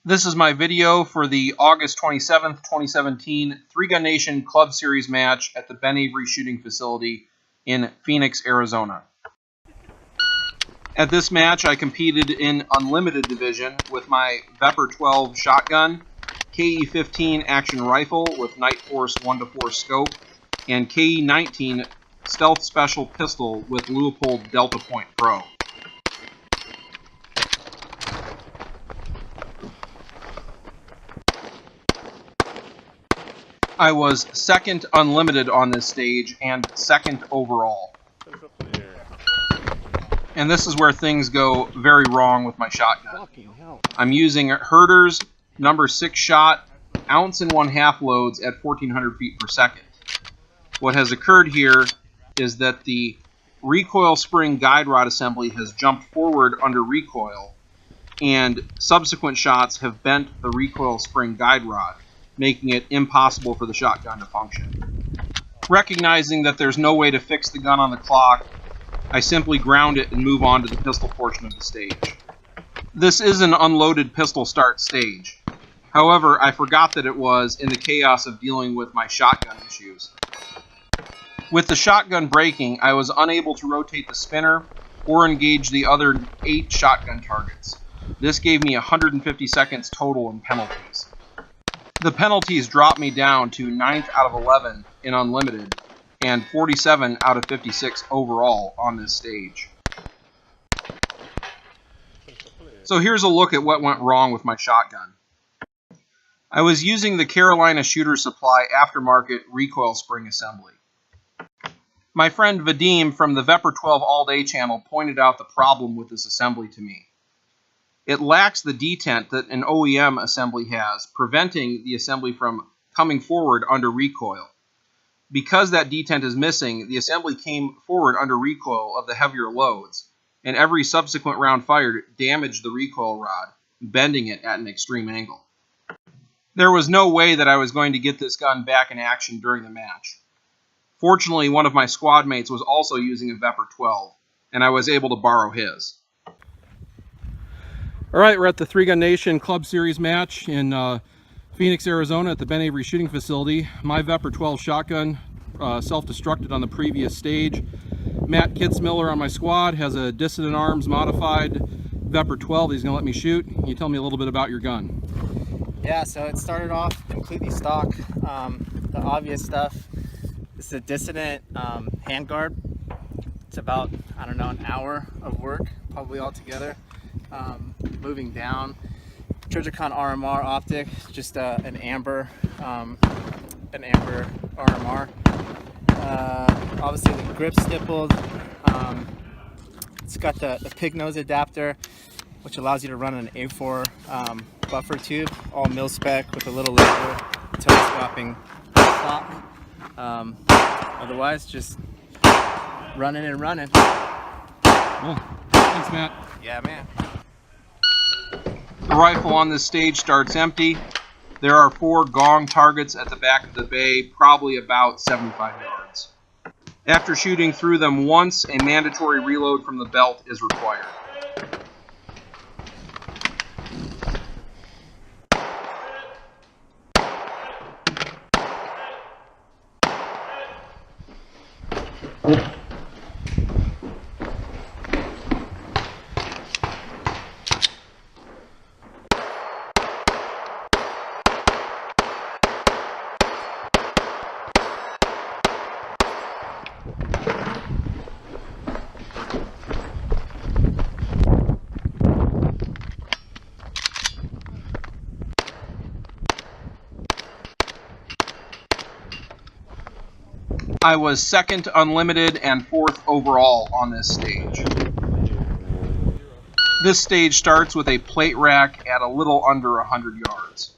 This is my video for the August 27th, 2017 Three Gun Nation Club Series match at the Ben Avery Shooting Facility in Phoenix, Arizona. At this match, I competed in Unlimited Division with my VEPR-12 shotgun, KE-15 action rifle with Night Force 1-4 scope, and KE-19 Stealth Special pistol with Leupold Delta Point Pro. I was second unlimited on this stage and second overall. And this is where things go very wrong with my shotgun. I'm using Herder's number 6 shot, ounce and 1/2 loads at 1400 feet per second. What has occurred here is that the recoil spring guide rod assembly has jumped forward under recoil, and subsequent shots have bent the recoil spring guide rod, making it impossible for the shotgun to function. Recognizing that there's no way to fix the gun on the clock, I simply ground it and move on to the pistol portion of the stage. This is an unloaded pistol start stage. However, I forgot that it was in the chaos of dealing with my shotgun issues. With the shotgun breaking, I was unable to rotate the spinner or engage the other 8 shotgun targets. This gave me 150 seconds total in penalties. The penalties dropped me down to 9th out of 11 in Unlimited and 47 out of 56 overall on this stage. So here's a look at what went wrong with my shotgun. I was using the Carolina Shooter Supply aftermarket recoil spring assembly. My friend Vadim from the VEPR-12 All Day channel pointed out the problem with this assembly to me. It lacks the detent that an OEM assembly has, preventing the assembly from coming forward under recoil. Because that detent is missing, the assembly came forward under recoil of the heavier loads, and every subsequent round fired damaged the recoil rod, bending it at an extreme angle. There was no way that I was going to get this gun back in action during the match. Fortunately, one of my squad mates was also using a VEPR-12, and I was able to borrow his. All right, we're at the Three Gun Nation Club Series match in Phoenix, Arizona at the Ben Avery Shooting Facility. My VEPR-12 shotgun self-destructed on the previous stage. Matt Kitzmiller on my squad has a Dissident Arms modified VEPR-12 he's going to let me shoot. Can you tell me a little bit about your gun? Yeah, so it started off completely stock. The obvious stuff. This is a Dissident handguard. It's about, I don't know, an hour of work, probably all together. Moving down, Trigicon RMR optic, just an amber RMR. Obviously the grip stippled. It's got the pig nose adapter, which allows you to run an A4 buffer tube, all mil spec with a little laser telescoping stock. Otherwise, just running and running. Cool. Thanks, Matt. Yeah, man. The rifle on this stage starts empty. There are 4 gong targets at the back of the bay, probably about 75 yards. After shooting through them once, a mandatory reload from the belt is required. I was second unlimited and 4th overall on this stage. This stage starts with a plate rack at a little under 100 yards.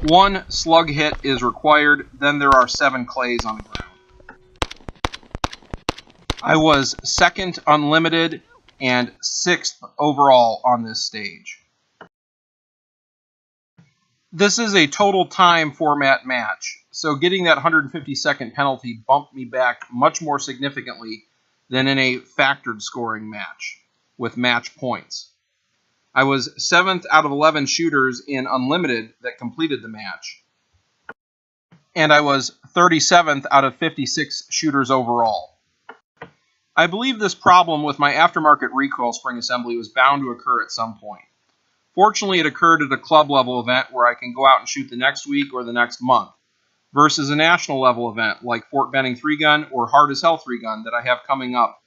One slug hit is required, then there are 7 clays on the ground. I was 2nd unlimited and 6th overall on this stage. This is a total time format match, so getting that 150-second penalty bumped me back much more significantly than in a factored scoring match with match points. I was 7th out of 11 shooters in unlimited that completed the match, and I was 37th out of 56 shooters overall. I believe this problem with my aftermarket recoil spring assembly was bound to occur at some point. Fortunately, it occurred at a club level event where I can go out and shoot the next week or the next month, versus a national level event like Fort Benning 3-gun or Hard as Hell 3-gun that I have coming up.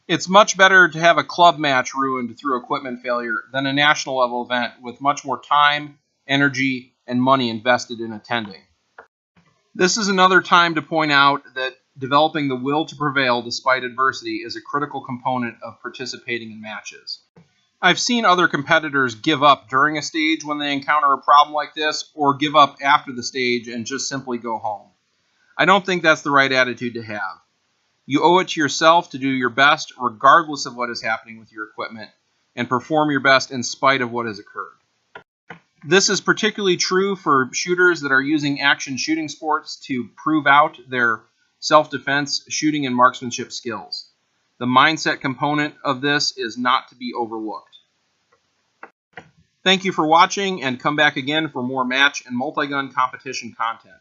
It's much better to have a club match ruined through equipment failure than a national level event with much more time, energy, and money invested in attending. This is another time to point out that developing the will to prevail despite adversity is a critical component of participating in matches. I've seen other competitors give up during a stage when they encounter a problem like this, or give up after the stage and just simply go home. I don't think that's the right attitude to have. You owe it to yourself to do your best regardless of what is happening with your equipment, and perform your best in spite of what has occurred. This is particularly true for shooters that are using action shooting sports to prove out their self-defense, shooting, and marksmanship skills. The mindset component of this is not to be overlooked. Thank you for watching, and come back again for more match and multi-gun competition content.